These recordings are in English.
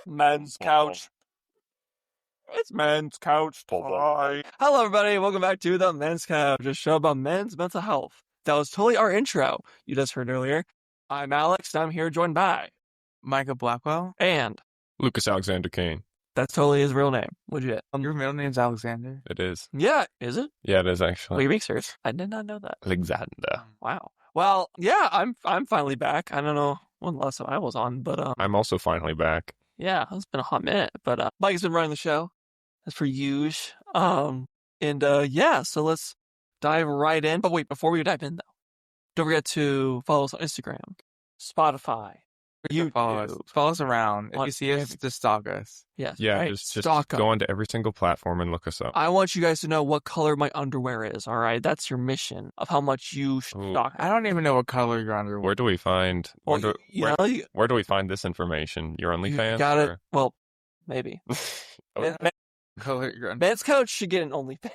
Men's couch. It's men's couch time. Hello, everybody. Welcome back to the Men's Couch, a show about men's mental health. That was totally our intro you just heard earlier. I'm Alex, and I'm here joined by Micah Blackwell. and Lucas Alexander Kane. that's totally his real name. Legit. Your middle name's Alexander? It is. Yeah, is it? Yeah, it is Wait, actually. research. I did not know that. Alexander. Wow. Well, yeah, I'm finally back. I don't know when the last time I was on, but I'm also finally back. yeah, it's been a hot minute. But Mike's been running the show, as per usual. Yeah, so let's dive right in. But wait, before we dive in, though, don't forget to follow us on Instagram, Spotify, YouTube. Follow us around. If On you see us, just stalk us. Yes, Yeah, right? just Stalk go 'em. onto every single platform and look us up. I want you guys to know what color my underwear is, all right? That's your mission of how much you Ooh. stalk. I don't even know what color your underwear. Where do we find Well, where do we find this information? Your you OnlyFans? got it. or- Well, maybe. Oh, Color your underwear. Men's Coach should get an OnlyFans.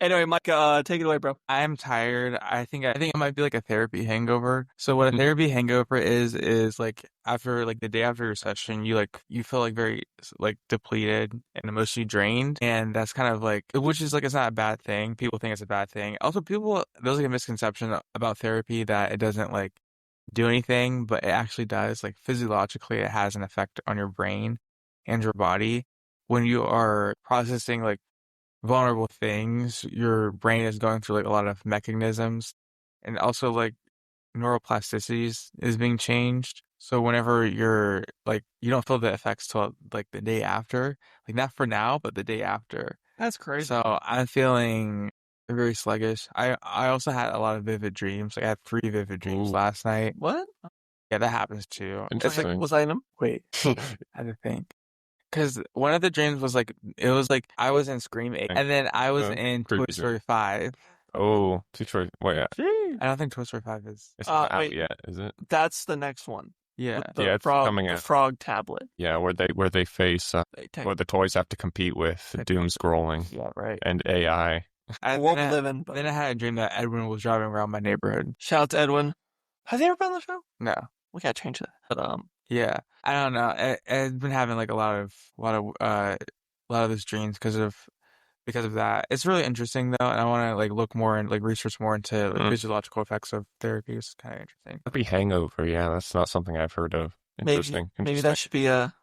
Anyway, Mike, take it away, bro. I'm tired. I think it might be like a therapy hangover. So what a therapy hangover is like after like the day after your session, you feel like very like depleted and emotionally drained, and that's kind of like, which is like, it's not a bad thing. People think it's a bad thing. Also, there's like a misconception about therapy that it doesn't like do anything, but it actually does. Like physiologically, it has an effect on your brain and your body. When you are processing like vulnerable things, your brain is going through like a lot of mechanisms, and also like neuroplasticities is being changed. So whenever you're like, you don't feel the effects till like the day after, like not for now, but the day after. That's crazy. So I'm feeling very sluggish. I also had a lot of vivid dreams. Like I had 3 vivid dreams Ooh. last night. What? Yeah, that happens too. It's like, Interesting. Was I in them? Wait. I had to think. Because one of the dreams was like, it was like I was in Scream 8, and then I was in Toy creepy Story 5. Oh, Detroit. Wait, I don't think Toy Story 5 is. it's not out wait. yet, is it? That's the next one. Yeah. With the Yeah, it's frog, coming the out. frog tablet. Yeah, where they face They take- where the toys have to compete with doom scrolling Yeah, right. and AI. I And won't then, live in. But then I had a dream that Edwin was driving around my neighborhood. shout out to Edwin. Has he ever been on the show? No. We gotta change that. But Yeah. I don't know. I've been having like a lot of those dreams because of that. It's really interesting though, and I want to like look more and like research more into like, physiological effects of therapy. It's kind of interesting. Happy hangover. Yeah, that's not something I've heard of. Interesting. maybe that should be a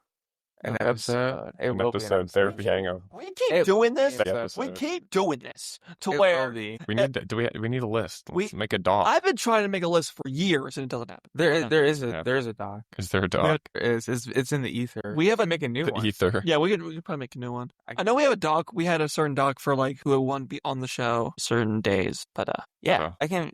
An episode. It An will be an episode, therapy hangover. We keep doing this. It- We keep doing this to It where will be. We need we need a list. Let's make a doc. I've been trying to make a list for years and it doesn't happen. There is Yeah. a doc. Is there a doc? There is. It's in the ether. We have a make a new The one. ether. Yeah, we could probably make a new one. I know we have a doc. We had a certain doc for like who would want to be on the show certain days, but yeah, Oh. I can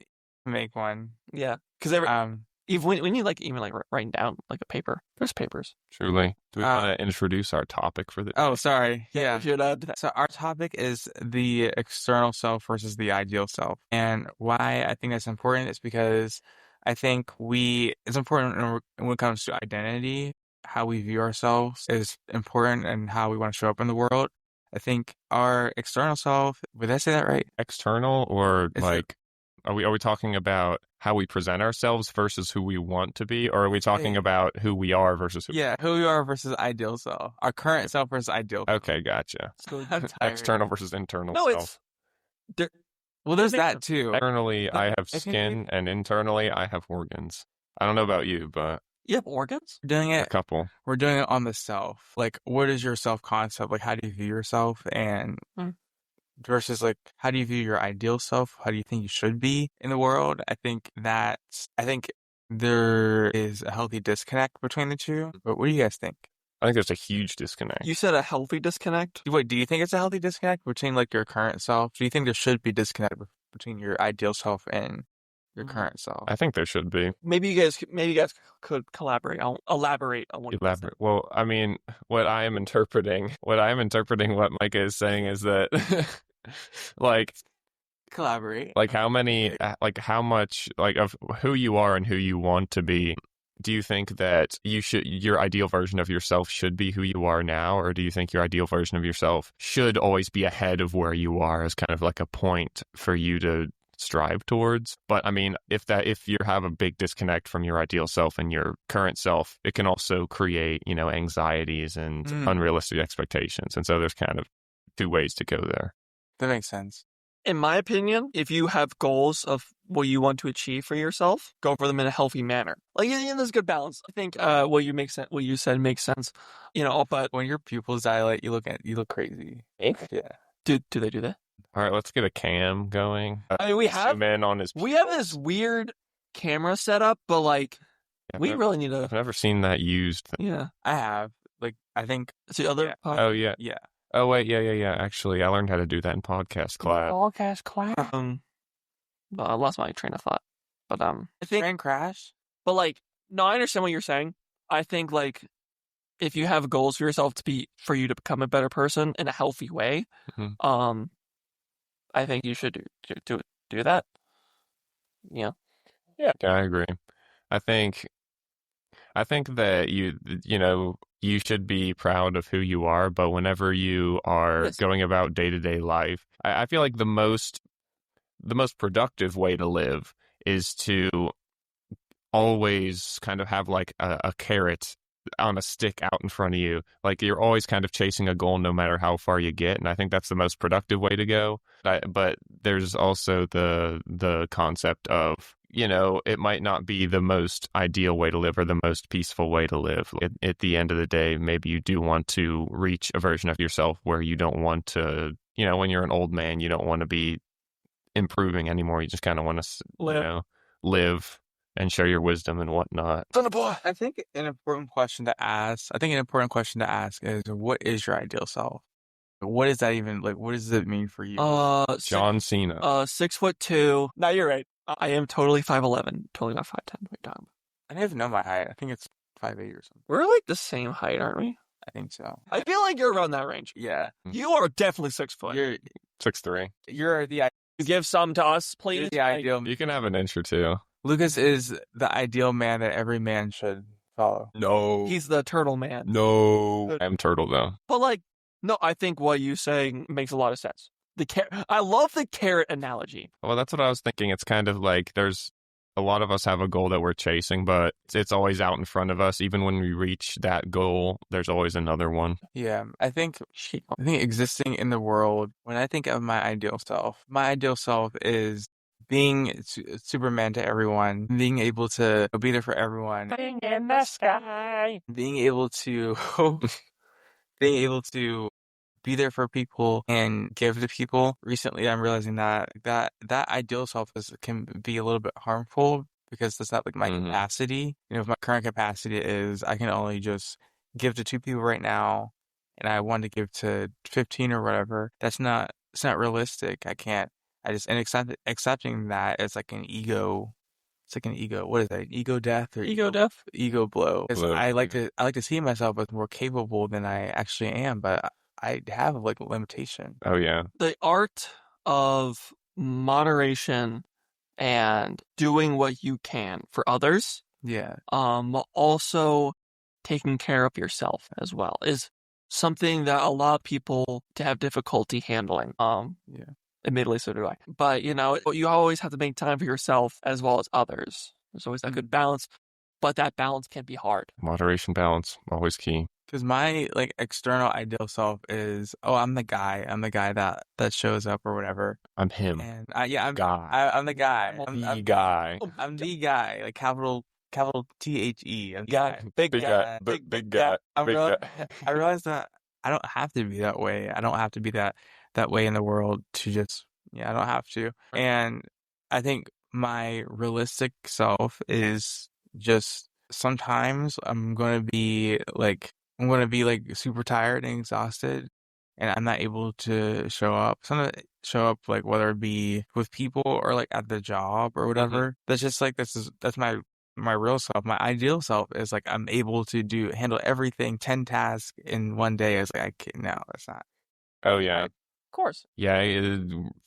make one. yeah, because every Um, we need like even like writing down like a paper. There's papers. Truly. Do we want to introduce our topic for the Oh, sorry. Yeah. We should do that. So our topic is the external self versus the ideal self. And why I think that's important is because I think it's important when it comes to identity, how we view ourselves is important and how we want to show up in the world. I think our external self, would I say that right? external or Is like are we talking about how we present ourselves versus who we want to be, or are we talking about who we are versus who Yeah, who we are versus ideal self. Our current self versus ideal self. Okay, gotcha. So, I'm tired. External versus internal no, self. it's there. Well, there's Makes that sense. too. Externally, I have I think skin, and internally, I have organs. I don't know about you, but You have organs. We're doing a it. couple. We're doing it on the self. Like, what is your self concept? Like, how do you view yourself? And versus like, how do you view your ideal self? How do you think you should be in the world? I think there is a healthy disconnect between the two. But what do you guys think? I think there's a huge disconnect. You said a healthy disconnect. Wait, do you think it's a healthy disconnect between like your current self? Do you think there should be disconnect between your ideal self and your current self? I think there should be. Maybe you guys could collaborate. I'll elaborate on what you said. Elaborate. Well, I mean, what I am interpreting what Micah is saying is that, like, Collaborate. like how many, like how much, like of who you are and who you want to be. Do you think that your ideal version of yourself should be who you are now, or do you think your ideal version of yourself should always be ahead of where you are as kind of like a point for you to strive towards. But I mean, if you have a big disconnect from your ideal self and your current self, it can also create, anxieties and unrealistic expectations. And so there's kind of two ways to go there. That makes sense. In my opinion, if you have goals of what you want to achieve for yourself, go for them in a healthy manner. Like, there's a good balance. I think what you said makes sense. But When your pupils dilate, you look crazy. yeah. Do they do that? All right, let's get a cam going. I mean, Zoom in on his. We have this weird camera setup, but like, we really need I've to. never seen that used. Yeah. I have. Like, I think. It's the other. Yeah. Oh yeah. Yeah. Oh wait, yeah. Actually, I learned how to do that in podcast class. Podcast class. Well, I lost my train of thought, but I think. Train crash. But like, no, I understand what you're saying. I think like, if you have goals for yourself for you to become a better person in a healthy way, I think you should do that. Yeah. Yeah, I agree. I think that you should be proud of who you are, but whenever you are going about day-to-day life, I feel like the most productive way to live is to always kind of have like a carrot on a stick out in front of you. Like you're always kind of chasing a goal no matter how far you get, and I think that's the most productive way to go. But there's also the concept of, it might not be the most ideal way to live or the most peaceful way to live. At the end of the day, maybe you do want to reach a version of yourself where you don't want to, when you're an old man, you don't want to be improving anymore. You just kind of want to, live and share your wisdom and whatnot. I think an important question to ask. Is, what is your ideal self? What is that even like? What does it mean for you? John Cena. 6'2". No, you're right. I am totally 5'11", totally not 5'10". What are you talking about? I don't even know my height. I think it's 5'8" or something. We're like the same height, aren't we? I think so. I feel like you're around that range. Yeah. You are definitely 6 foot. You're 6'3". the Give some to us, please. You're the ideal. You can have an inch or two. Lucas is the ideal man that every man should follow. No. He's the turtle man. No. I'm turtle though. But like, no, I think what you saying makes a lot of sense. I love the carrot analogy. Well, that's what I was thinking. It's kind of like there's a lot of us have a goal that we're chasing, but it's always out in front of us. Even when we reach that goal, there's always another one. Yeah, I think existing in the world, when I think of my ideal self is being Superman to everyone, being able to be there for everyone, Being in the sky, being able to be there for people and give to people. Recently, I'm realizing that ideal self can be a little bit harmful because that's not like my capacity. If my current capacity is I can only just give to 2 people right now, and I want to give to 15 or whatever. It's not realistic. I can't. Accepting that is like an ego. It's like an ego. What is that? Ego death or ego death? Ego blow. Because I like to see myself as more capable than I actually am, but I have like a limitation. Oh yeah. The art of moderation and doing what you can for others. Yeah. Also taking care of yourself as well is something that a lot of people have difficulty handling. Yeah. Admittedly, so do I. But, you always have to make time for yourself as well as others. There's always that good balance, but that balance can be hard. Moderation, balance, always key. Because my like external ideal self is, I'm the guy that shows up or whatever. I'm him. And I'm the guy. I'm the guy. I'm the guy, like capital THE. I'm the guy. Big guy. Big guy. I realize that I don't have to be that way. I don't have to be that way in the world to just, I don't have to. And I think my realistic self is just sometimes I'm going to be like super tired and exhausted and I'm not able to show up. Sometimes show up like whether it be with people or like at the job or whatever. That's just like, that's my real self. My ideal self is like I'm able to handle everything 10 tasks in one day. It's like no, that's not. Oh yeah. Of course. Yeah,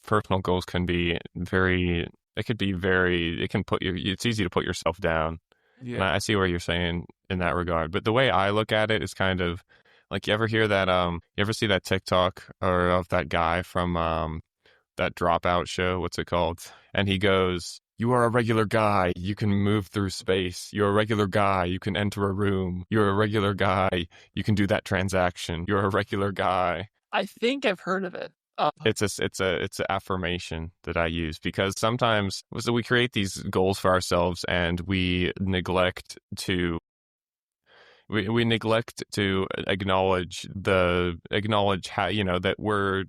personal goals can be it's easy to put yourself down. Yeah. And I see what you're saying in that regard. But the way I look at it is kind of like, you ever hear that, you ever see that TikTok or of that guy from that Dropout show? What's it called? And he goes, "You are a regular guy. You can move through space. You're a regular guy. You can enter a room. You're a regular guy. You can do that transaction. You're a regular guy." I think I've heard of it. It's an affirmation that I use because sometimes so we create these goals for ourselves and we neglect to acknowledge how, that we're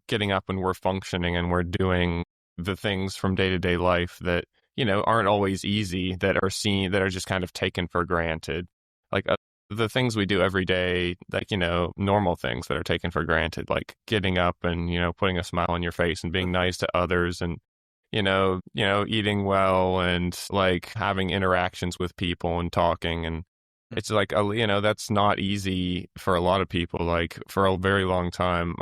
getting up and we're functioning and we're doing the things from day to day life that, aren't always easy, that are just kind of taken for granted. Like the things we do every day, like, normal things that are taken for granted, like getting up and, putting a smile on your face and being nice to others and, eating well and like having interactions with people and talking. And it's like, that's not easy for a lot of people. Like for a very long time,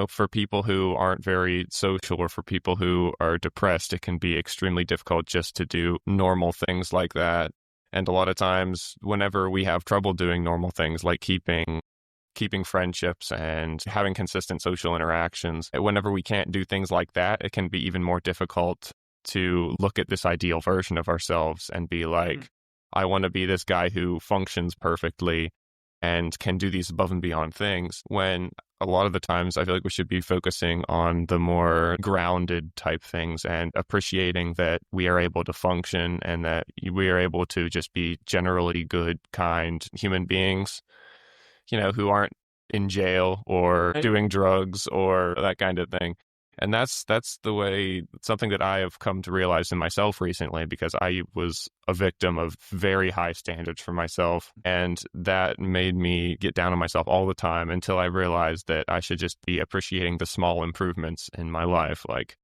for people who aren't very social or for people who are depressed, it can be extremely difficult just to do normal things like that. And a lot of times, whenever we have trouble doing normal things like keeping friendships and having consistent social interactions, whenever we can't do things like that, it can be even more difficult to look at this ideal version of ourselves and be like, I want to be this guy who functions perfectly and can do these above and beyond things, when a lot of the times I feel like we should be focusing on the more grounded type things and appreciating that we are able to function and that we are able to just be generally good, kind human beings, who aren't in jail or doing drugs or that kind of thing. And that's the way, something that I have come to realize in myself recently, because I was a victim of very high standards for myself. And that made me get down on myself all the time until I realized that I should just be appreciating the small improvements in my life. Like,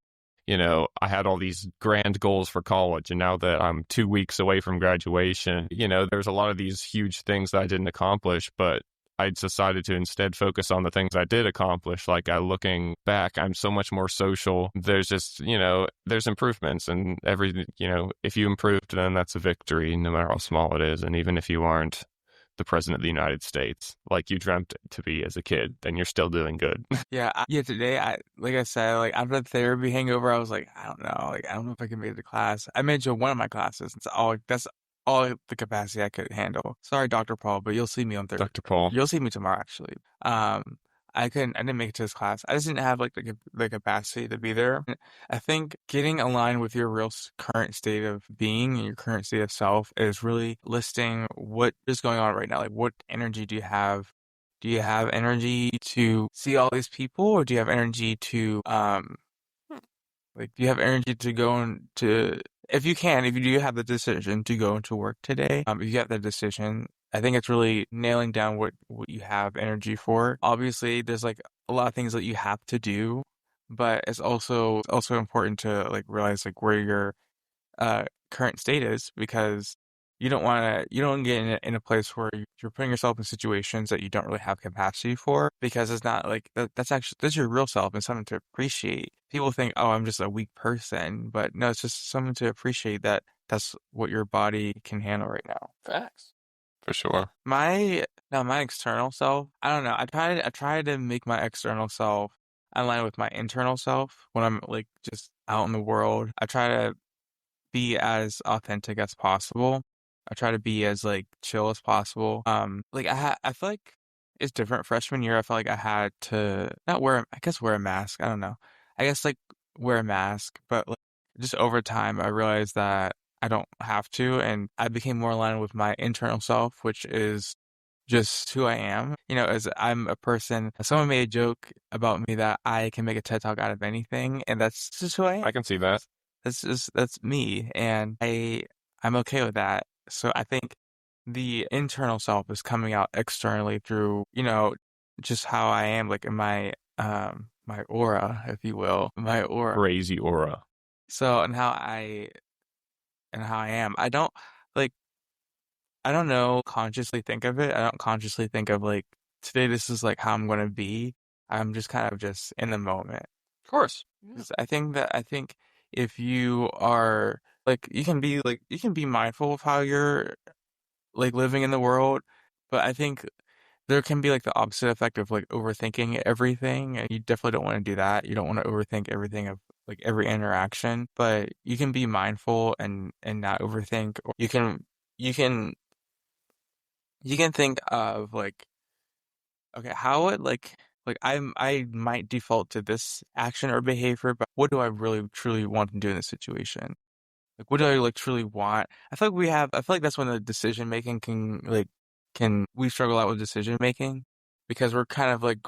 I had all these grand goals for college, and now that I'm 2 weeks away from graduation, there's a lot of these huge things that I didn't accomplish, but I decided to instead focus on the things I did accomplish. Like looking back, I'm so much more social. There's just, there's improvements, and if you improved, then that's a victory, no matter how small it is. And even if you aren't the president of the United States, like you dreamt to be as a kid, then you're still doing good. Yeah. Today, like I said, like after the therapy hangover, I was like, I don't know. Like, I don't know if I can make it to class. I made it to one of my classes. That's all the capacity I could handle. Sorry, Dr. Paul, but you'll see me on Thursday. Dr. Paul. You'll see me tomorrow, actually. I didn't make it to this class. I just didn't have like the capacity to be there. I think getting aligned with your real current state of being and your current state of self is really listing what is going on right now. Like, what energy do you have? Do you have energy to see all these people, or do you have energy to do you have energy to go into, if you do have the decision to go into work today, if you have the decision, I think it's really nailing down what you have energy for. Obviously, there's like a lot of things that you have to do, but it's also important to like realize like where your current state is, because you don't get in a place where you're putting yourself in situations that you don't really have capacity for, because it's not like that's your real self and something to appreciate. People think, oh, I'm just a weak person, but no, it's just something to appreciate, that that's what your body can handle right now. Facts. For sure. My external self, I don't know. I try to make my external self align with my internal self when I'm like just out in the world. I try to be as authentic as possible. I try to be as like chill as possible. Like I feel like it's different. Freshman year, I felt like I had to not wear, I guess wear a mask. I don't know. I guess like wear a mask, but like, just over time, I realized that I don't have to, and I became more aligned with my internal self, which is just who I am. As I'm a person. Someone made a joke about me that I can make a TED Talk out of anything, and that's just who I am. I can see that. That's me, and I'm okay with that. So I think the internal self is coming out externally through, just how I am, like in my my aura, if you will, my aura, Crazy aura. So and how I am. I don't know, consciously think of it. I don't consciously think of like today this is like how I'm gonna be. I'm just kind of just in the moment. Of course. 'Cause I think if you are like you can be mindful of how you're like living in the world, but I think there can be like the opposite effect of like overthinking everything, and you definitely don't want to do that. You don't want to overthink everything of like every interaction, but you can be mindful and not overthink. Or you can you can think of like, okay, how would like I might default to this action or behavior, but what do I really truly want to do in this situation? Like, what do I like truly want? I feel like that's when the decision making we struggle out with decision making because we're kind of like,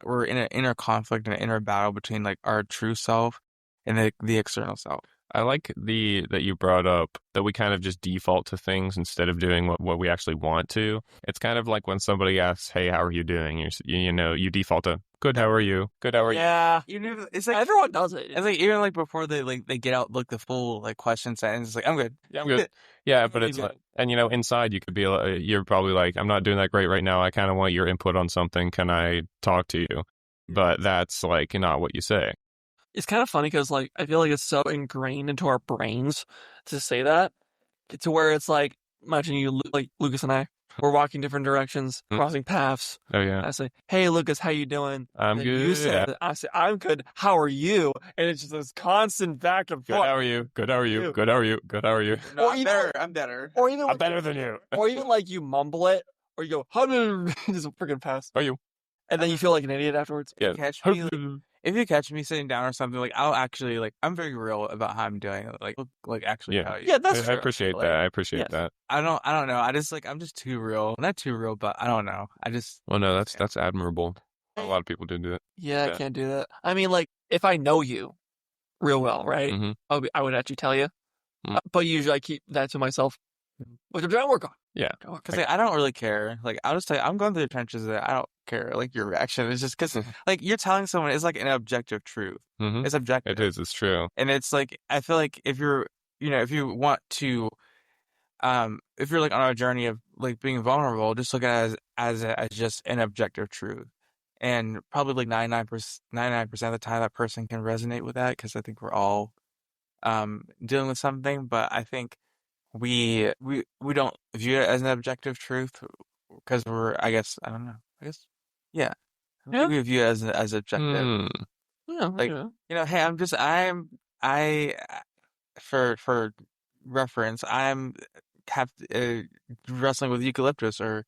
we're in an inner conflict and an inner battle between like our true self and the external self. I like that you brought up that we kind of just default to things instead of doing what we actually want to. It's kind of like when somebody asks, "Hey, how are you doing?" You default to, "Good, how are you? Good, how are you?" Yeah. It's like Everyone does it. it's like even like before they get out like the full like question sentence, it's like, I'm good. Yeah, I'm good. Yeah, but I'm it's good. like, and inside you could be like, you're probably like, "I'm not doing that great right now. I kind of want your input on something. Can I talk to you?" But that's like not what you say. It's kind of funny because like I feel like it's so ingrained into our brains to say that, to where it's like, imagine you like Lucas and I, we're walking different directions, Hmm. crossing paths. Oh yeah, I say, "Hey Lucas, how you doing?" I'm And then you say good. that. I say, "I'm good. How are you?" And it's just this constant back and Good, forth. how are you? Good, how are you? You. Good, how are you? Good, how are you? No, Or I'm even better. like- I'm better. Or even I'm like, better than you. or even like you mumble it, or you go, just freaking pass, Are you? and then you feel like an idiot afterwards. Yeah. If you catch me sitting down or something, like I'll actually like I'm very real about how I'm doing it. Like actually Yeah. tell you. Yeah, that's I fair. appreciate Like, that. I appreciate yes. that. I don't know. I'm just too real. Not too real, but I don't know. I just Well, no, that's admirable. A lot of people do that. Yeah, I Yeah. can't do that. I mean, like, if I know you real well, right? Mm-hmm. I would actually tell you. Mm. But usually I keep that to myself, which I'm trying to work on. Yeah. because like, I don't really care. Like I'll just tell you, I'm going through the trenches. That I don't care. Like your reaction is just because like you're telling someone it's like an objective truth. Mm-hmm. It's objective. It is. It's true. And it's like I feel like if you're if you want to if you're like on a journey of like being vulnerable, just look at it as just an objective truth. And probably like 99% of the time that person can resonate with that because I think we're all dealing with something, but I think we don't view it as an objective truth because I guess I don't know. I guess yeah. I don't think we view it as objective. Hmm. Yeah, Like hey, I for reference, I'm have wrestling with eucalyptus or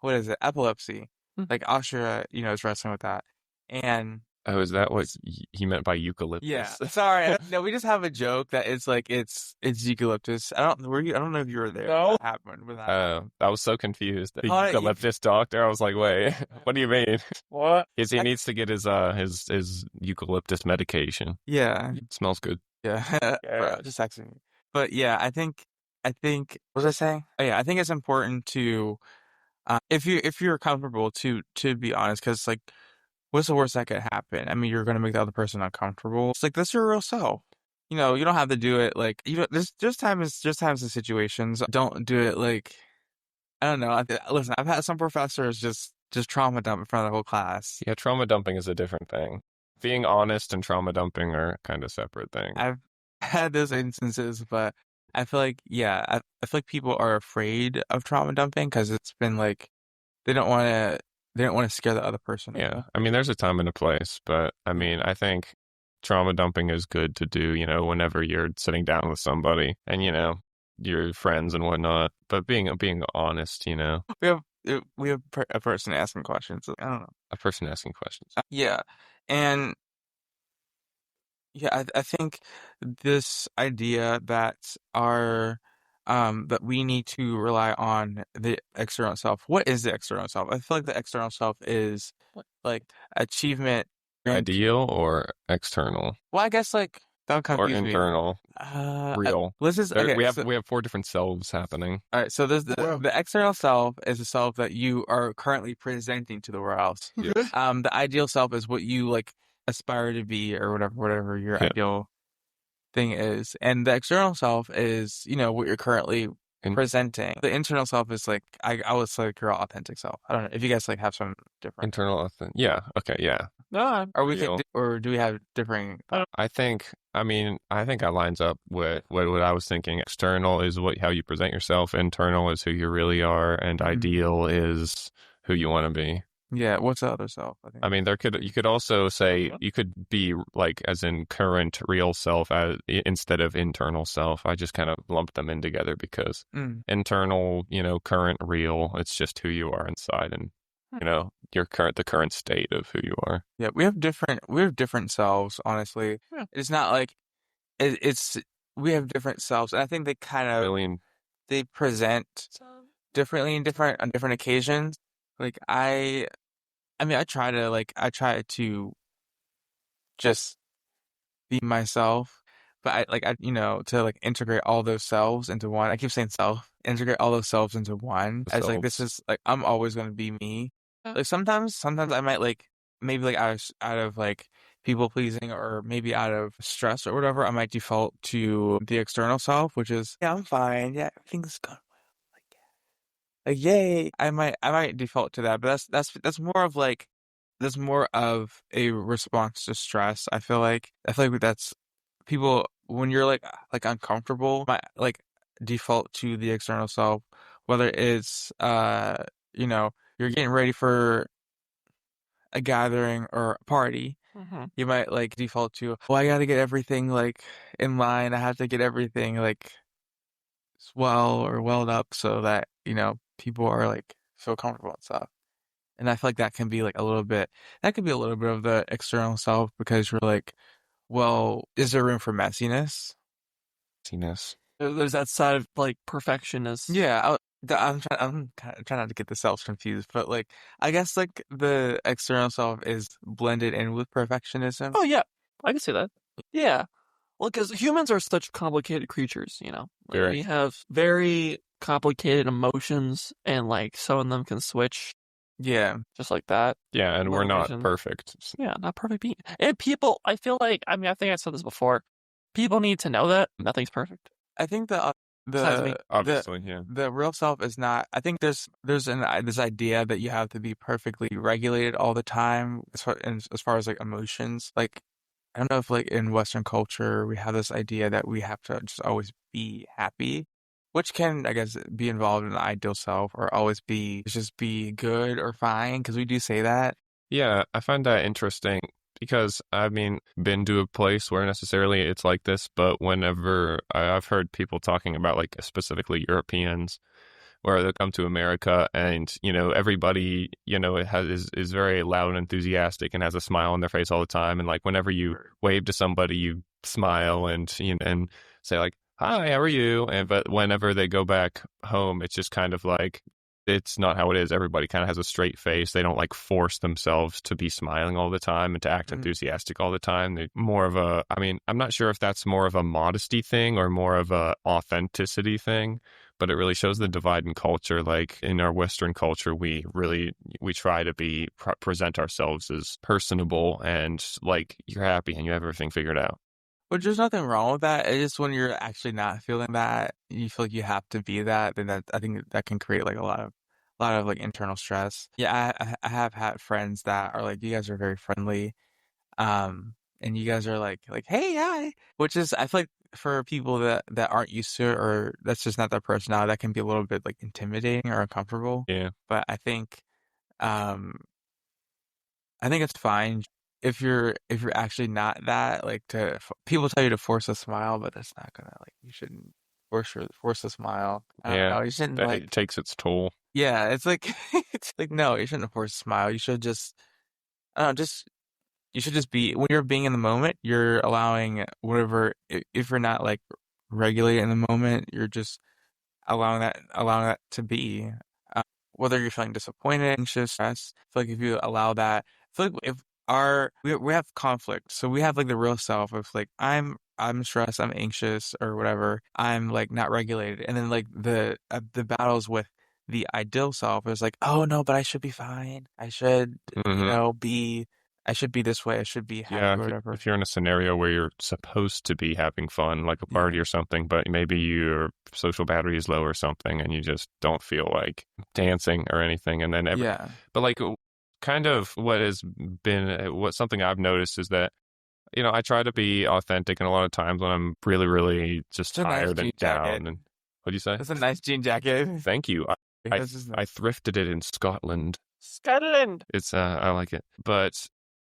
what is it, epilepsy. Hmm. Like Ashura, is wrestling with that, and Oh, is that what he meant by eucalyptus? yeah. Sorry, no, we just have a joke that it's like it's eucalyptus. I don't know if you were there. No. What happened with that? I was so confused. The Oh, eucalyptus doctor. I was like, wait, what do you mean? What? He needs to get his eucalyptus medication. Yeah, It smells good. yeah. Yeah. Bro, just texting me. But yeah, I think what was I saying? Oh, yeah, I think it's important to if you're comfortable to be honest, because like, what's the worst that could happen? I mean, you're gonna make the other person uncomfortable. It's like that's your real self. You don't have to do it like There's times and situations. Don't do it like I don't know. Listen, I've had some professors just trauma dump in front of the whole class. Yeah, trauma dumping is a different thing. Being honest and trauma dumping are kind of separate things. I've had those instances, but I feel like I feel like people are afraid of trauma dumping because it's been like they don't want to scare the other person. Yeah, I mean, there's a time and a place, but I mean, I think trauma dumping is good to do, whenever you're sitting down with somebody and, your friends and whatnot. But being honest, We have a person asking questions. I don't know. a person asking questions. Yeah, and yeah, I think this idea that that we need to rely on the external self. What is the external self? I feel like the external self is like achievement. Ideal or external Well, I guess like that would or confuse me. internal, real. Let's just okay. We have 4 different selves happening. All right, so there's the external self is the self that you are currently presenting to the world. Yeah. The ideal self is what you like aspire to be or whatever your ideal thing is, and the external self is what you're currently presenting. The internal self is like I would say like your authentic self. I don't know if you guys like have some different Internal authentic. Yeah. Okay. Yeah. No, or do we have differing? I think that lines up with what I was thinking. External is how you present yourself. Internal is who you really are, and ideal is who you want to be. Yeah, what's the other self? I think. I mean, you could also say you could be like as in current real self instead of internal self. I just kind of lumped them in together because internal, current real, it's just who you are inside and the current state of who you are. Yeah, we have different selves, honestly. Yeah. It's not like it's we have different selves, and I think they kind of Alien. they present differently on different occasions. Like I mean, I try to just be myself, but to like integrate all those selves into one. I keep saying self, integrate all those selves into one. As like this Selves. is like I'm always going to be me. Like sometimes I might like maybe like out of like people pleasing or maybe out of stress or whatever, I might default to the external self, which is yeah, I'm fine. Yeah, everything's going well. Like yay. I might default to that, but that's more of a response to stress. I feel like that's people when you're like uncomfortable, might like default to the external self, whether it's you're getting ready for a gathering or a party. You might like default to, well, I gotta get everything like in line. I have to get everything like welled up so that, people are like feel comfortable and stuff. And I feel like that could be a little bit of the external self because you're like, well, is there room for messiness? Messiness. There's that side of like perfectionist. Yeah, I'm trying not to get the selves confused, but like, I guess like the external self is blended in with perfectionism. Oh yeah, I can see that. Yeah, well, because humans are such complicated creatures, Like, we have very complicated emotions, and like some of them can switch Yeah, just like that. Yeah, and we're not Motivation. perfect. Yeah, not perfect being. And people, I feel like, I mean, I think I said this before. People need to know that nothing's perfect. I think Besides me. Obviously, yeah. the real self is not. I think this idea that you have to be perfectly regulated all the time as far as like emotions. Like I don't know if like in Western culture we have this idea that we have to just always be happy, which can I guess be involved in the ideal self or always just be good or fine because we do say that. Yeah, I find that interesting because I mean, been to a place where necessarily it's like this, but whenever I've heard people talking about like specifically Europeans where they come to America and, everybody, is very loud and enthusiastic and has a smile on their face all the time. And like whenever you wave to somebody, you smile and say like, hi, how are you? But whenever they go back home, it's just kind of like, it's not how it is. Everybody kind of has a straight face. They don't like force themselves to be smiling all the time and to act enthusiastic all the time. They're more of I mean, I'm not sure if that's more of a modesty thing or more of a authenticity thing, but it really shows the divide in culture. Like in our Western culture, we try to present ourselves as personable and like you're happy and you have everything figured out. But there's nothing wrong with that. It's just when you're actually not feeling that, you feel like you have to be that, then I think that can create like a lot of like internal stress. Yeah, I have had friends that are like, you guys are very friendly, and you guys are like, hey, hi, which is I feel like for people that aren't used to it or that's just not their personality, that can be a little bit like intimidating or uncomfortable. Yeah. But um, I think it's fine if you're actually not that like people tell you to force a smile, but that's not gonna like you shouldn't force a smile. I don't Yeah. know. You shouldn't It takes its toll. yeah. It's like it's like no, you shouldn't force a smile. You should just I don't know, just you should just be when you're being in the moment. You're allowing whatever if you're not like regulated in the moment, you're just allowing that to be. Whether you're feeling disappointed, anxious, stressed. I feel like if you allow that, I feel like if we have conflict, so we have like the real self of like I'm stressed, I'm anxious, or whatever. I'm like not regulated, and then like the battles with the ideal self is like, oh no, but I should be fine. I should be. I should be this way. I should be happy Yeah, or whatever. if you're in a scenario where you're supposed to be having fun, like a party or something, but maybe your social battery is low or something, and you just don't feel like dancing or anything, and then but like kind of what something I've noticed is that I try to be authentic, and a lot of times when I'm really, really just tired and down, and what do you say? That's a nice jean jacket. Thank you. I thrifted it in Scotland. Scotland. It's I like it. But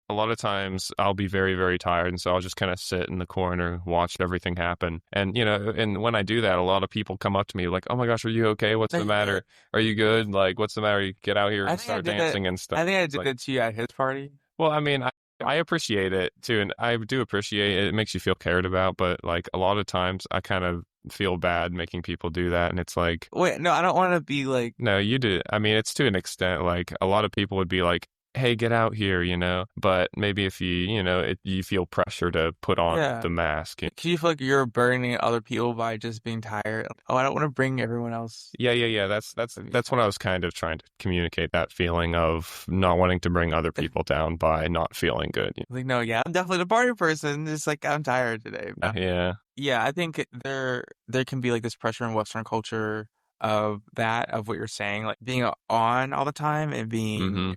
a lot of times I'll be very, very tired, and so I'll just kind of sit in the corner, watch everything happen. And and when I do that, a lot of people come up to me like, "Oh my gosh, are you okay? What's the matter? Are you good? Like, what's the matter? You get out here and start dancing and stuff." I think I did that to you at his party. Well, I mean, I appreciate it too, and I do appreciate it. It makes you feel cared about, but like a lot of times I kind of feel bad making people do that, and it's like, wait, no, I don't want to be like, no, you do. I mean, it's to an extent. Like a lot of people would be like, "Hey, get out here," But maybe if you feel pressure to put on the mask. Can you feel like you're burdening other people by just being tired? Oh, I don't want to bring everyone else. Yeah. That's what I was kind of trying to communicate. That feeling of not wanting to bring other people down by not feeling good. Like, no, yeah, I'm definitely the party person. Just like I'm tired today. Yeah. I think there can be like this pressure in Western culture of what you're saying, like being on all the time and being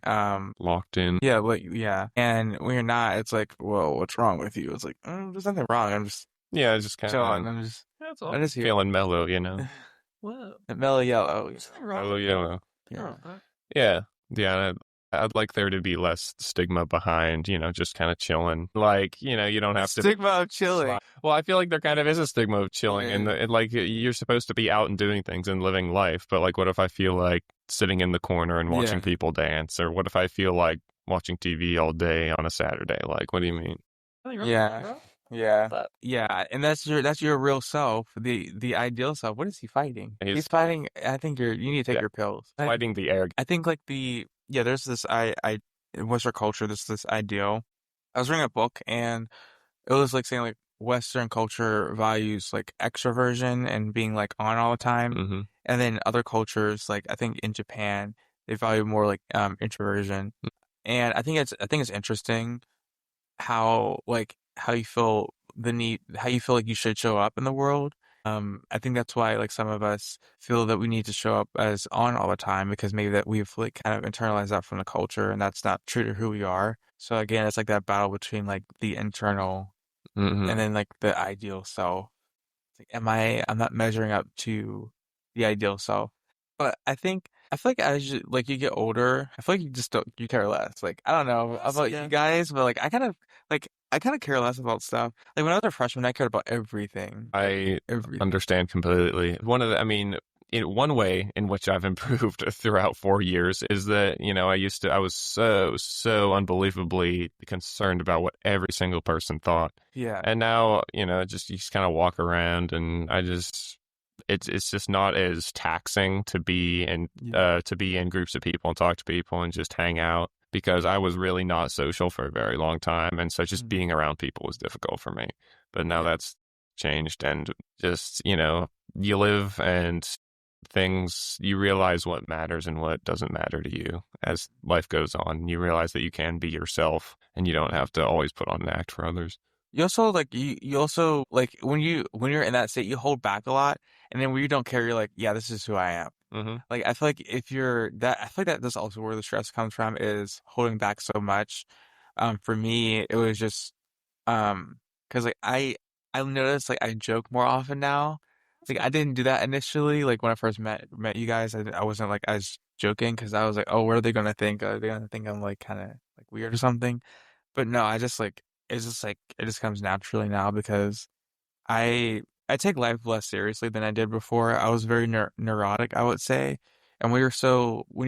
locked in. Yeah. And when you're not, it's like, well, what's wrong with you? It's like, there's nothing wrong. I'm just just kind chilling. of I'm just feeling mellow, Whoa. Mellow yellow. Mellow yellow. Yeah. I'd like there to be less stigma behind, just kind of chilling. Like, you don't have to stigma of chilling. Well, I feel like there kind of is a stigma of chilling, and like you're supposed to be out and doing things and living life. But like, what if I feel like sitting in the corner and watching people dance, or what if I feel like watching TV all day on a Saturday? Like, what do you mean? Yeah, and that's your real self, the ideal self. What is he fighting? He's fighting. I think you need to take your pills. Fighting the air. I think like there's this in Western culture, there's this ideal. I was reading a book and it was like saying like Western culture values like extroversion and being like on all the time, and then other cultures, like I think in Japan, they value more like introversion. And I think it's interesting how you feel how you feel like you should show up in the world. I think that's why like some of us feel that we need to show up as on all the time, because maybe that we've like kind of internalized that from the culture, and that's not true to who we are. So again, it's like that battle between like the internal and then like the ideal self. It's like, I'm not measuring up to the ideal self. But I feel like as you get older, I feel like you care less. Like I don't know about you guys, but like I kind of care less about stuff. Like when I was a freshman, I cared about everything. I understand completely. In one way in which I've improved throughout 4 years is that, I was so unbelievably concerned about what every single person thought. Yeah. And now, you just kind of walk around, and it's just not as taxing to be in groups of people and talk to people and just hang out, because I was really not social for a very long time, and so just being around people was difficult for me. But now that's changed, and just you live and you realize what matters and what doesn't matter to you as life goes on. You realize that you can be yourself, and you don't have to always put on an act for others. You also when you're in that state, you hold back a lot, and then when you don't care, you're like, yeah, this is who I am. Like I feel like I feel like that's also where the stress comes from, is holding back so much. For me, it was just because like I noticed like I joke more often now. Like I didn't do that initially. Like when I first met you guys, I wasn't like as joking, because I was like, oh, what are they gonna think? Are they gonna think I'm like kind of like weird or something? But no, I just like it's just like it just comes naturally now, because I take life less seriously than I did before. I was very neurotic, I would say. And when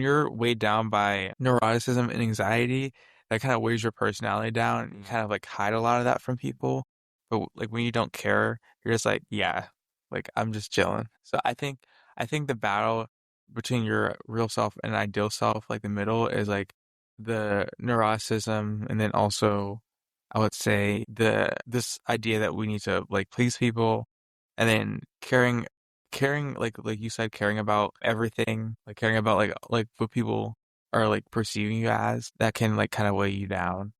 you're weighed down by neuroticism and anxiety, that kind of weighs your personality down, and you kind of like hide a lot of that from people. But like when you don't care, you're just like, yeah, like I'm just chilling. So I think the battle between your real self and ideal self, like the middle, is like the neuroticism, and then also I would say this idea that we need to like please people, and then caring like you said, caring about everything, like caring about like what people are like perceiving you as, that can like kind of weigh you down.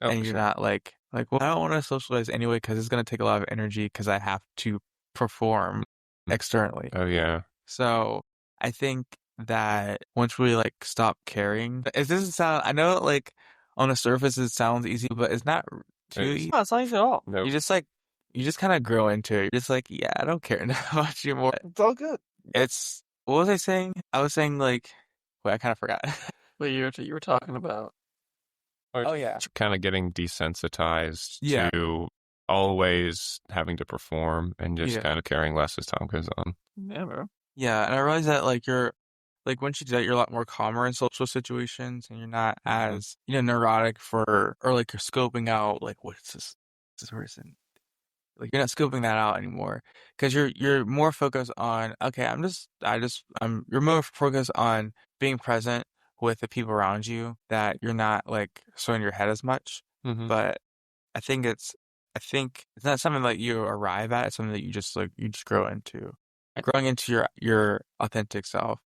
And you're not like well, I don't want to socialize anyway because it's going to take a lot of energy because I have to perform externally. Oh yeah. So I think that once we like stop caring, it doesn't sound, I know like on the surface it sounds easy, but it's not too easy. No, it's not easy at all. Nope. You just kind of grow into it. You're just like, yeah, I don't care much anymore. It's all good. What was I saying? I was saying like, wait, I kind of forgot. what you were talking about. Oh yeah. Kind of getting desensitized Yeah. to always having to perform and just Yeah. kind of caring less as time goes on. Yeah, bro. Yeah, and I realize that like you're like once you do that, you're a lot more calmer in social situations, and you're not Mhm. as neurotic for or like you're scoping out like what's this person like you're not scoping that out anymore because you're more focused on okay, I'm you're more focused on being present with the people around you that you're not like so in your head as much. Mhm. But I think it's I think it's not something that you arrive at, it's something that you just grow into. Growing into your authentic self.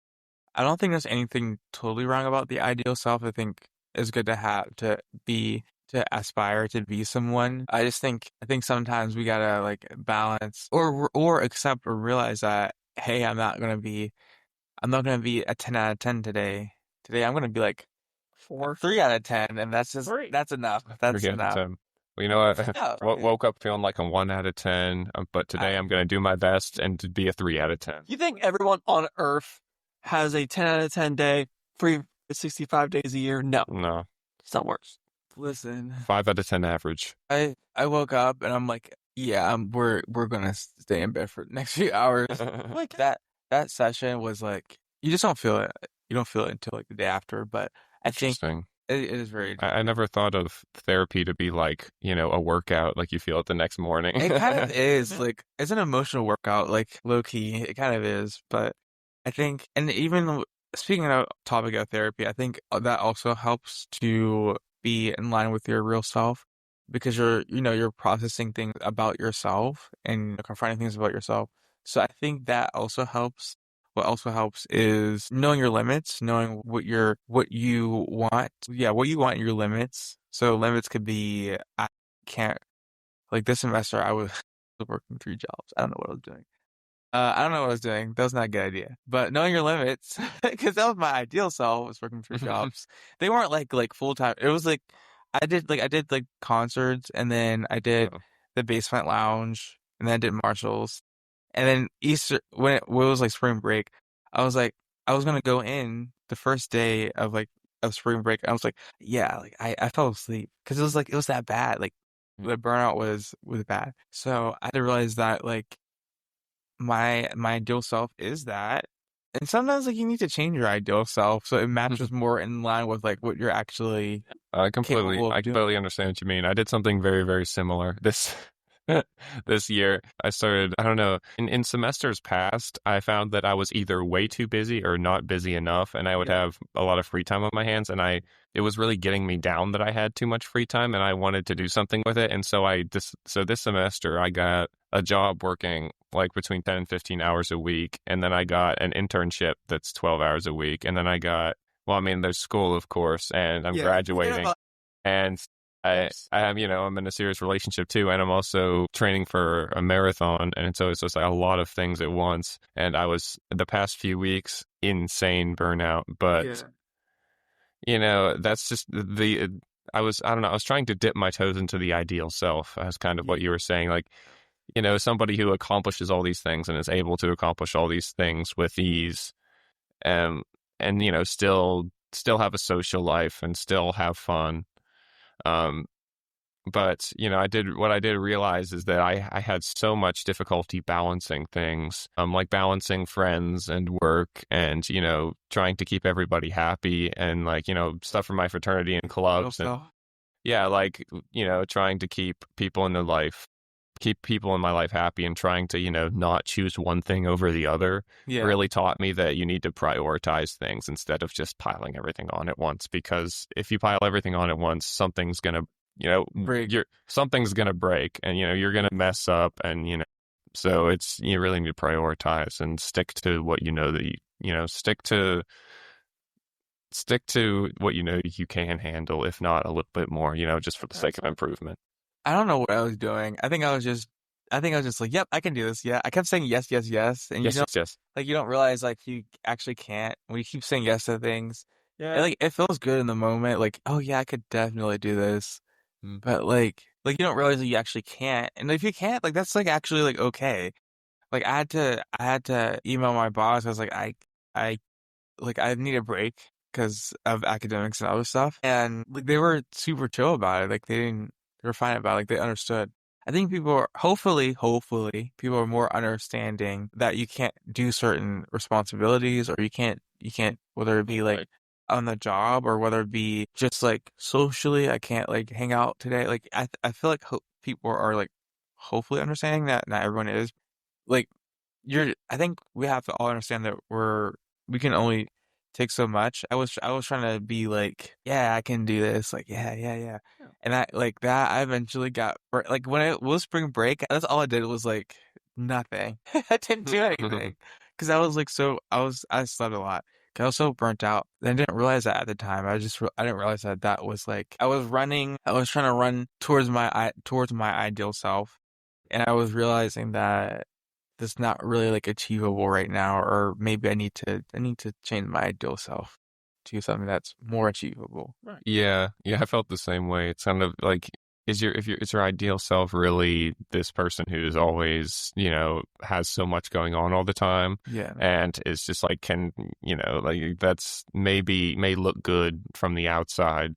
I don't think there's anything totally wrong about the ideal self. I think it's good to have to aspire to be someone. I think sometimes we gotta like balance or accept or realize that hey, I'm not gonna be a 10 out of 10 today. Today I'm gonna be like a 4. 3 out of 10, and Three. that's enough. That's 3 out of enough. 10. Well, you know what? Yeah, right. Woke up feeling like a 1 out of 10, but today I'm going to do my best and to be a 3 out of 10. You think everyone on Earth has a 10 out of 10 day, 365 days a year? No, No, it's not worse. Listen, 5 out of 10 average. I woke up and I'm like, yeah, we're gonna stay in bed for the next few hours. Like that session was like you just don't feel it. You don't feel it until like the day after. But I think Interesting. it is very I never thought of therapy to be like, a workout, like you feel it the next morning. it kind of is like it's an emotional workout, like low key. It kind of is, but I think, and even speaking of topic of therapy, I think that also helps to be in line with your real self because you're processing things about yourself and confronting things about yourself. So I think that also helps. What also helps is knowing your limits, knowing what you want. Yeah, what you want in your limits. So limits could be I can't like this semester I was working 3 jobs. I don't know what I was doing. I don't know what I was doing. That was not a good idea. But knowing your limits, because that was my ideal self, was working 3 jobs. They weren't like full time. It was like I did like concerts, and then I did Oh, the basement lounge, and then I did Marshalls, and then Easter when it was like spring break, I was like I was gonna go in the first day of like of spring break. I was like, yeah, like I fell asleep because it was that bad. Like the burnout was bad. So I had to realize that like my ideal self is that. And sometimes like you need to change your ideal self so it matches more in line with like what you're actually capable I of doing. completely understand what you mean. I did something very, very similar this year. I started, I don't know, in semesters past, I found that I was either way too busy or not busy enough, and I would Yeah. have a lot of free time on my hands, and it was really getting me down that I had too much free time, and I wanted to do something with it, and so this semester I got a job working like between 10 and 15 hours a week, and then I got an internship that's 12 hours a week, and then I got, well, I mean, there's school, of course, and I'm Yeah. graduating, and I'm in a serious relationship too, and I'm also training for a marathon, and so it's just like a lot of things at once. And I was the past few weeks insane burnout, but that's just I don't know, I was trying to dip my toes into the ideal self, as kind of what you were saying, like somebody who accomplishes all these things and is able to accomplish all these things with ease, um, and still have a social life and still have fun. Um, But, I did realize is that I had so much difficulty balancing things, like balancing friends and work and, trying to keep everybody happy and like, stuff from my fraternity and clubs and So yeah, like, trying to keep people in my life happy and trying to, not choose one thing over the other yeah. really taught me that you need to prioritize things instead of just piling everything on at once. Because if you pile everything on at once, something's gonna, Break. something's gonna break, and you're gonna mess up, and so you really need to prioritize and stick to what that stick to what you can handle, if not a little bit more, just for the sake of improvement. I don't know what I was doing. I think I was just like, yep, I can do this. Yeah. I kept saying yes, yes, yes. And Yes, yes, yes. like you don't realize like you actually can't when you keep saying yes to things. Yeah. It feels good in the moment, like, oh yeah, I could definitely do this. But like you don't realize that you actually can't. And if you can't, like that's like actually like okay. Like I had to email my boss. I was like, I need a break because of academics and other stuff. And like they were super chill about it. Like they were fine about it. Like they understood. I think people are hopefully people are more understanding that you can't do certain responsibilities or you can't whether it be like on the job or whether it be just like socially, I can't like hang out today. Like I feel like people are like hopefully understanding that not everyone is like I think we have to all understand that we can only take so much. I was trying to be like, yeah, I can do this. Like, yeah, yeah, yeah. And I like that I eventually got like when it was spring break, that's all I did was like nothing. I didn't do anything because I was like I slept a lot. 'Cause I was so burnt out. I didn't realize that at the time. I didn't realize that was like I was trying to run towards my ideal self, and I was realizing that that's not really like achievable right now, or maybe I need to change my ideal self to something that's more achievable. Right. Yeah, I felt the same way. It's kind of like is your ideal self really this person who's always, has so much going on all the time Yeah. and is just like like that's may look good from the outside,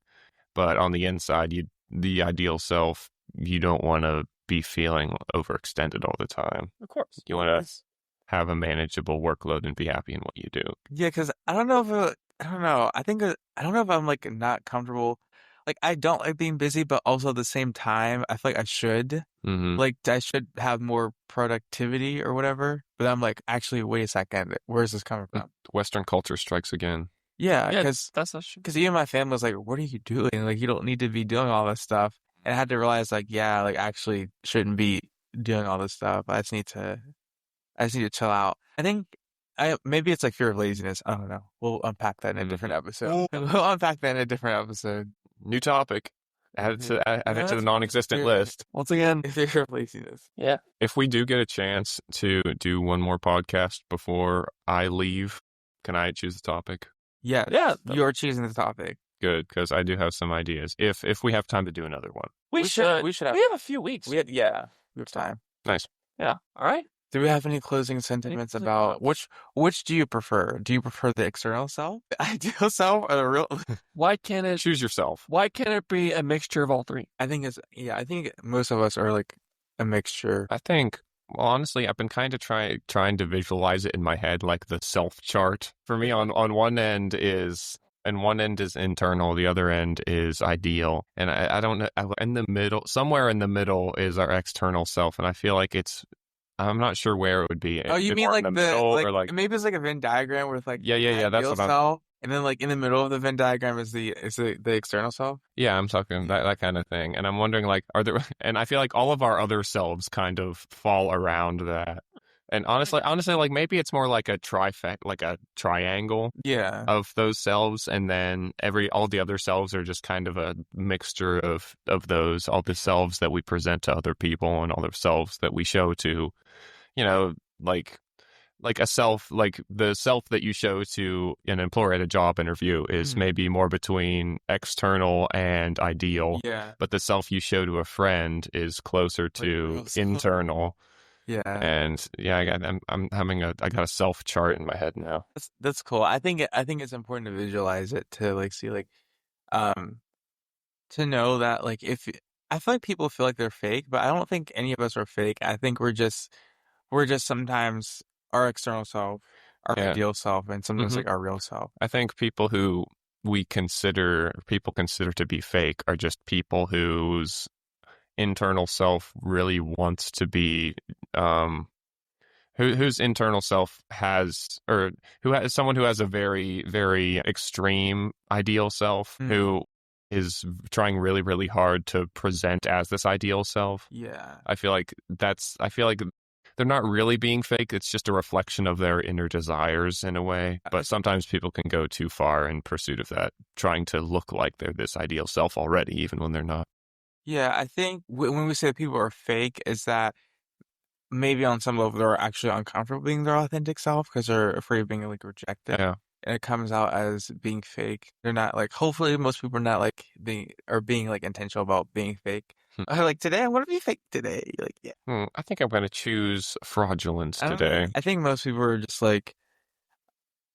but on the inside the ideal self, you don't want to be feeling overextended all the time. Of course. You want to have a manageable workload and be happy in what you do. Yeah, because I don't know if I don't know. I don't know if I'm like not comfortable. Like I don't like being busy, but also at the same time, I feel like I should. Mm-hmm. Like I should have more productivity or whatever. But I'm like, actually, wait a second. Where is this coming from? Western culture strikes again. Yeah, Yeah, because that's even my family was like, "What are you doing? Like you don't need to be doing all this stuff." And I had to realize, like, yeah, like actually shouldn't be doing all this stuff. I just need to chill out. I think maybe it's like fear of laziness. I don't know. We'll unpack that in a different episode. We'll unpack that in a different episode. New topic. Add it to the non-existent list. Once again, Fear of laziness. Yeah. If we do get a chance to do one more podcast before I leave, can I choose the topic? Yeah. Yeah. You're choosing the topic. Good, because I do have some ideas. If we have time to do another one. We should. We should have. We have a few weeks. We have time. Nice. Yeah. All right. Do we have any closing sentiments closing about which do you prefer? Do you prefer the external self, the ideal self, or the real? Why can't it Choose yourself. Why can't it be a mixture of all three? I think most of us are like a mixture. I think, well, honestly, I've been kind of trying to visualize it in my head, like the self chart. For me, on one end is internal, the other end is ideal, and I don't know. In the middle, somewhere in the middle is our external self, and I feel like I'm not sure where it would be. Oh, you mean like in the middle, like, or like maybe it's like a Venn diagram with like yeah. That's ideal what self, and then like in the middle of the Venn diagram is the external self. Yeah, I'm talking that kind of thing. And I'm wondering, like, are there, and I feel like all of our other selves kind of fall around that. And honestly, like maybe it's more like a like a triangle Yeah. of those selves. And then all the other selves are just kind of a mixture of those, all the selves that we present to other people and all the selves that we show to, like a self, like the self that you show to an employer at a job interview is maybe more between external and ideal. Yeah. But the self you show to a friend is closer to internal. Yeah. And yeah, I got a self chart in my head now. That's cool. I think it's important to visualize it to like see like to know that like if I feel like people feel like they're fake, but I don't think any of us are fake. I think we're just sometimes our external self, our ideal self, and sometimes like our real self. I think people who people consider to be fake are just people whose internal self really wants to be whose internal self has, or who has someone who has a very, very extreme ideal self who is trying really, really hard to present as this ideal self. Yeah. I feel like they're not really being fake. It's just a reflection of their inner desires in a way. But sometimes people can go too far in pursuit of that, trying to look like they're this ideal self already, even when they're not. Yeah, I think when we say that people are fake, is that maybe on some level they're actually uncomfortable being their authentic self because they're afraid of being like rejected. Yeah. And it comes out as being fake. They're not like, hopefully most people are not like being like intentional about being fake. Like today, I want to be fake today. Like, yeah. I think I'm going to choose fraudulence today. I think most people are just like,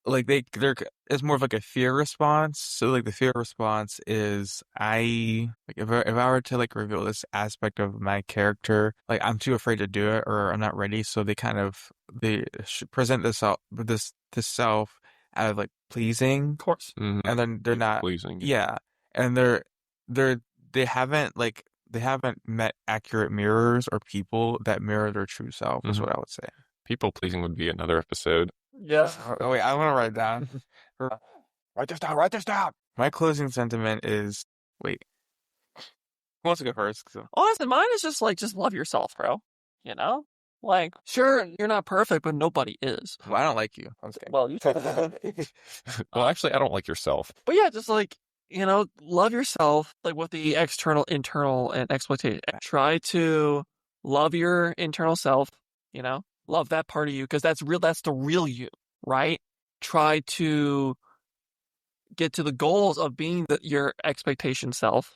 like they're it's more of like a fear response. So like the fear response is if I were to like reveal this aspect of my character, like I'm too afraid to do it or I'm not ready. So they present this self as like pleasing, Of course. and then they're not. Pleasing. Yeah, and they're they haven't met accurate mirrors or people that mirror their true self. Is what I would say. People pleasing would be another episode. Yeah. Oh wait, I want to write it down. Write this down. Write this down. My closing sentiment is wait. Who wants to go first? Honestly, mine is just love yourself, bro. You know? Like, sure, you're not perfect, but nobody is. Well, I don't like you. I'm just kidding. Well, you Well, actually, I don't like yourself. But yeah, just like, love yourself, like with the external, internal, and exploitation. Try to love your internal self, love that part of you, because that's the real you, right? Try to get to the goals of being your expectation self,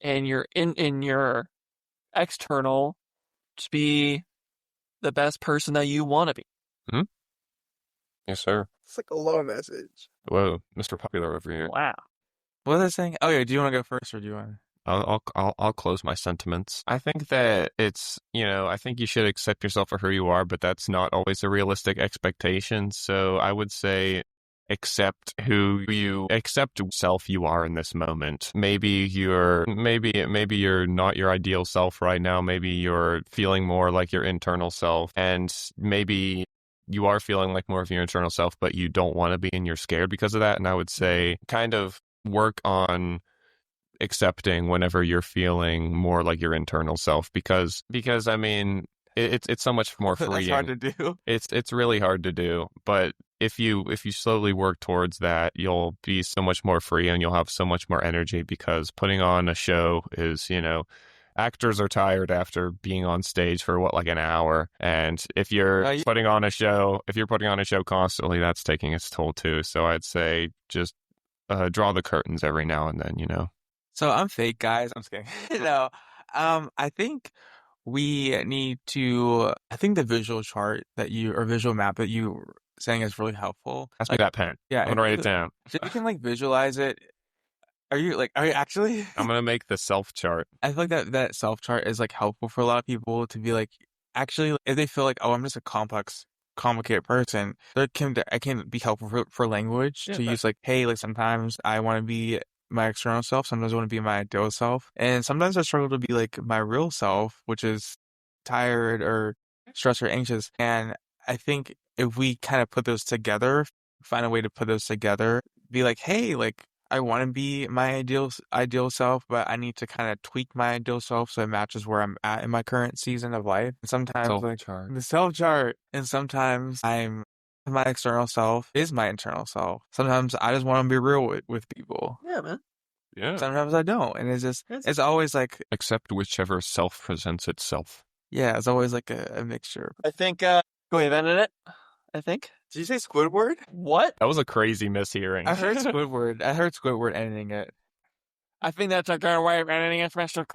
and your in your external to be the best person that you want to be. Hmm? Yes, sir. It's like a low message. Whoa, Mr. Popular over here. Wow. What was I saying? Oh yeah, do you want to go first or do you want to? I'll close my sentiments. I think that I think you should accept yourself for who you are, but that's not always a realistic expectation. So I would say accept self you are in this moment. Maybe you're not your ideal self right now. Maybe you're feeling more like your internal self, and maybe you are feeling like more of your internal self, but you don't want to be and you're scared because of that. And I would say kind of work on accepting whenever you're feeling more like your internal self, because I mean it's so much more freeing. That's hard to do. It's really hard to do, but if you slowly work towards that, you'll be so much more free and you'll have so much more energy, because putting on a show is, actors are tired after being on stage for like an hour, and if you're putting on a show constantly, that's taking its toll too. So I'd say just draw the curtains every now and then. So I'm fake, guys. I'm just kidding. No, I think we need to. I think the visual chart visual map that you were saying is really helpful. Pass me that pen. Yeah, I'm gonna write it down. So you can visualize it. Are you actually? I'm gonna make the self chart. I feel like that self chart is helpful for a lot of people to be actually, if they feel like, oh, I'm just a complicated person, I can be helpful for language to use hey, sometimes I want to be my external self, sometimes I want to be my ideal self, and sometimes I struggle to be my real self, which is tired or stressed or anxious. And I think if we kind of put those together, find a way to put those together, be hey, I want to be my ideal self, but I need to kind of tweak my ideal self so it matches where I'm at in my current season of life. And sometimes the self chart, and sometimes my external self is my internal self. Sometimes I just want to be real with people. Yeah, man. Yeah. Sometimes I don't, and it's always accept whichever self presents itself. Yeah, it's always a mixture. I think go ahead, ended it. I think. Did you say Squidward? What? That was a crazy mishearing. I heard Squidward. I heard Squidward editing it. I think that's a good way of ending it, Mr.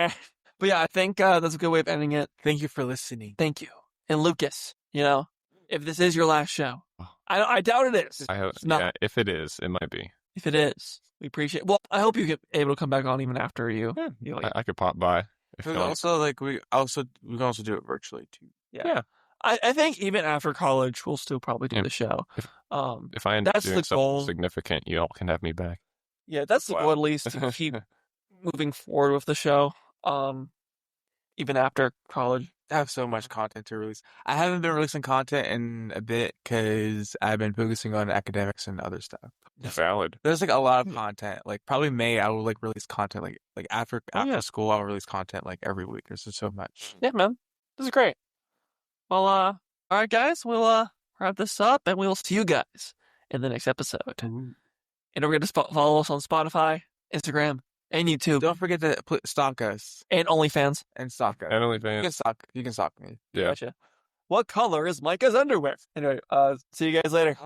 But yeah, I think that's a good way of ending it. Thank you for listening. Thank you. And Lucas, if this is your last show, I doubt it is. I hope. Yeah, if it is, it might be. If it is, we appreciate. Well, I hope you get able to come back on even after you. Yeah, I could pop by. Also, we can also do it virtually too. Yeah. I think even after college, we'll still probably do the show. If I end up doing something significant, you all can have me back. Yeah, that's the goal, at least, to keep moving forward with the show. Even after college. I have so much content to release. I haven't been releasing content in a bit because I've been focusing on academics and other stuff. Valid. There's a lot of content. Probably May, I will release content. After school, I'll release content every week. There's just so much. Yeah, man. This is great. Well, all right, guys. We'll wrap this up, and we'll see you guys in the next episode. Ooh. And don't forget to follow us on Spotify, Instagram, and YouTube. Don't forget to stalk us. And OnlyFans. And stalk us. And OnlyFans. You can stalk me. Yeah. Gotcha. What color is Micah's underwear? Anyway, see you guys later.